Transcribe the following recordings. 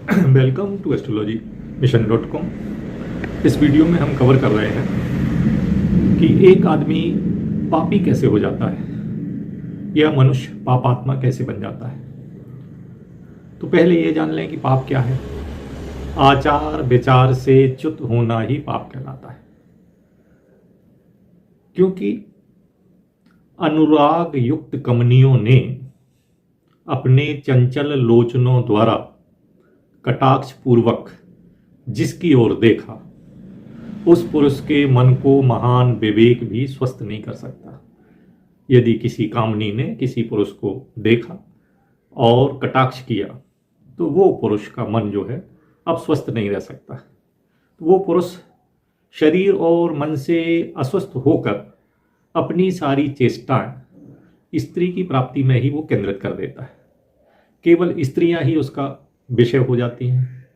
Welcome to astrology मिशन.com। इस video में हम कवर कर रहे हैं कि एक आदमी पापी कैसे हो जाता है या मनुष्य पापात्मा कैसे बन जाता है। तो पहले ये जान लें कि पाप क्या है। आचार विचार से च्युत होना ही पाप कहलाता है, क्योंकि अनुराग युक्त कमनियों ने अपने चंचल लोचनों द्वारा कटाक्ष पूर्वक जिसकी ओर देखा, उस पुरुष के मन को महान विवेक भी स्वस्थ नहीं कर सकता। यदि किसी कामनी ने किसी पुरुष को देखा और कटाक्ष किया तो वो पुरुष का मन जो है अब स्वस्थ नहीं रह सकता। तो वो पुरुष शरीर और मन से अस्वस्थ होकर अपनी सारी चेष्टाएं स्त्री की प्राप्ति में ही वो केंद्रित कर देता है। केवल स्त्रियां ही उसका विषय हो जाती हैं।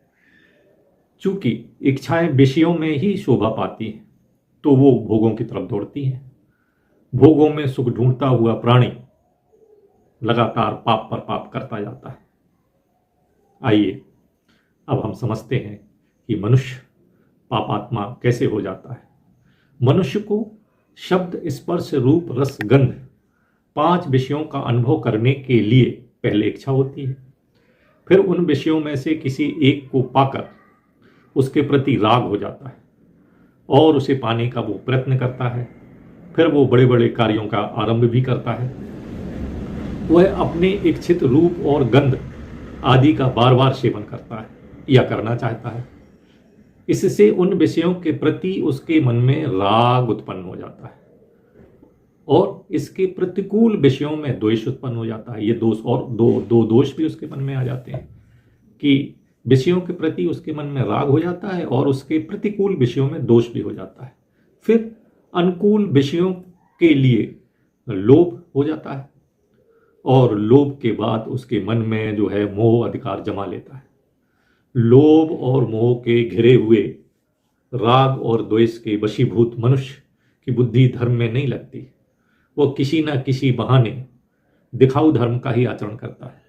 चूंकि इच्छाएं विषयों में ही शोभा पाती हैं, तो वो भोगों की तरफ दौड़ती हैं। भोगों में सुख ढूंढता हुआ प्राणी लगातार पाप पर पाप करता जाता है। आइए अब हम समझते हैं कि मनुष्य पापात्मा कैसे हो जाता है। मनुष्य को शब्द, स्पर्श, रूप, रस, गंध 5 विषयों का अनुभव करने के लिए पहले इच्छा होती है। फिर उन विषयों में से किसी एक को पाकर उसके प्रति राग हो जाता है और उसे पाने का वो प्रयत्न करता है। फिर वो बड़े बड़े कार्यों का आरंभ भी करता है। वह अपने इच्छित रूप और गंध आदि का बार बार सेवन करता है या करना चाहता है। इससे उन विषयों के प्रति उसके मन में राग उत्पन्न हो जाता है और इसके प्रतिकूल विषयों में द्वेष उत्पन्न हो जाता है। ये दोष और दो दोष भी उसके मन में आ जाते हैं कि विषयों के प्रति उसके मन में राग हो जाता है और उसके प्रतिकूल विषयों में दोष भी हो जाता है। फिर अनुकूल विषयों के लिए लोभ हो जाता है और लोभ के बाद उसके मन में जो है मोह अधिकार जमा लेता है। लोभ और मोह के घिरे हुए राग और द्वेष के वशीभूत मनुष्य की बुद्धि धर्म में नहीं लगती। वो किसी न किसी बहाने दिखाऊ धर्म का ही आचरण करता है,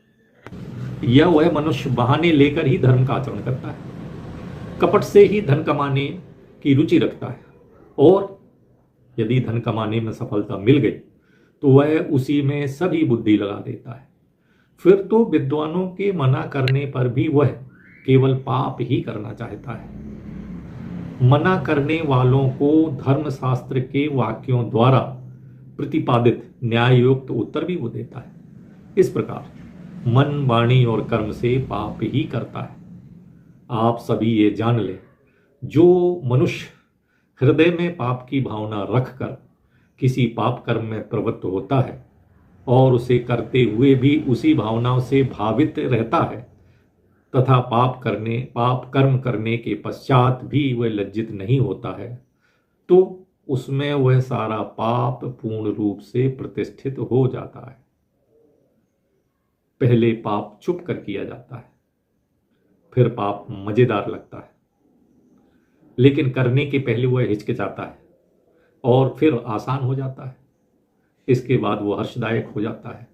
या वह मनुष्य बहाने लेकर ही धर्म का आचरण करता है। कपट से ही धन कमाने की रुचि रखता है और यदि धन कमाने में सफलता मिल गई तो वह उसी में सभी बुद्धि लगा देता है। फिर तो विद्वानों के मना करने पर भी वह केवल पाप ही करना चाहता है। मना करने वालों को धर्मशास्त्र के वाक्यों द्वारा प्रतिपादित न्याययुक्त उत्तर भी वो देता है। इस प्रकार मन, वाणी और कर्म से पाप ही करता है। आप सभी ये जान लें, जो मनुष्य हृदय में पाप की भावना रखकर किसी पाप कर्म में प्रवृत्त होता है और उसे करते हुए भी उसी भावनाओं से भावित रहता है तथा पाप कर्म करने के पश्चात भी वह लज्जित नहीं होता है, तो उसमें वह सारा पाप पूर्ण रूप से प्रतिष्ठित हो जाता है। पहले पाप छुप कर किया जाता है, फिर पाप मजेदार लगता है, लेकिन करने के पहले वह हिचकिचाता है और फिर आसान हो जाता है। इसके बाद वो हर्षदायक हो जाता है,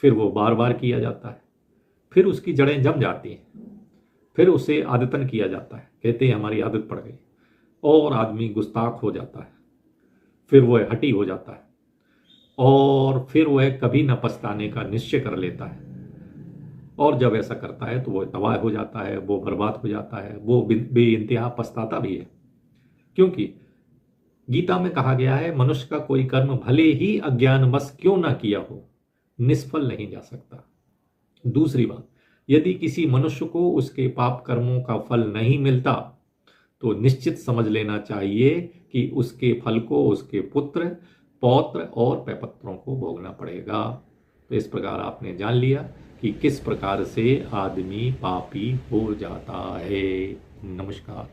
फिर वो बार बार किया जाता है, फिर उसकी जड़ें जम जाती हैं, फिर उसे आदतन किया जाता है। कहते हैं हमारी आदत पड़ गई और आदमी गुस्ताख हो जाता है। फिर वह हठी हो जाता है और फिर वह कभी न पछताने का निश्चय कर लेता है। और जब ऐसा करता है तो वह तबाह हो जाता है, वो बर्बाद हो जाता है, वो बेइंतहा पछताता भी है। क्योंकि गीता में कहा गया है, मनुष्य का कोई कर्म भले ही अज्ञानवश क्यों ना किया हो, निष्फल नहीं जा सकता। दूसरी बात, यदि किसी मनुष्य को उसके पाप कर्मों का फल नहीं मिलता तो निश्चित समझ लेना चाहिए कि उसके फल को उसके पुत्र, पौत्र और पैपत्रों को भोगना पड़ेगा। तो इस प्रकार आपने जान लिया कि किस प्रकार से आदमी पापी हो जाता है। नमस्कार।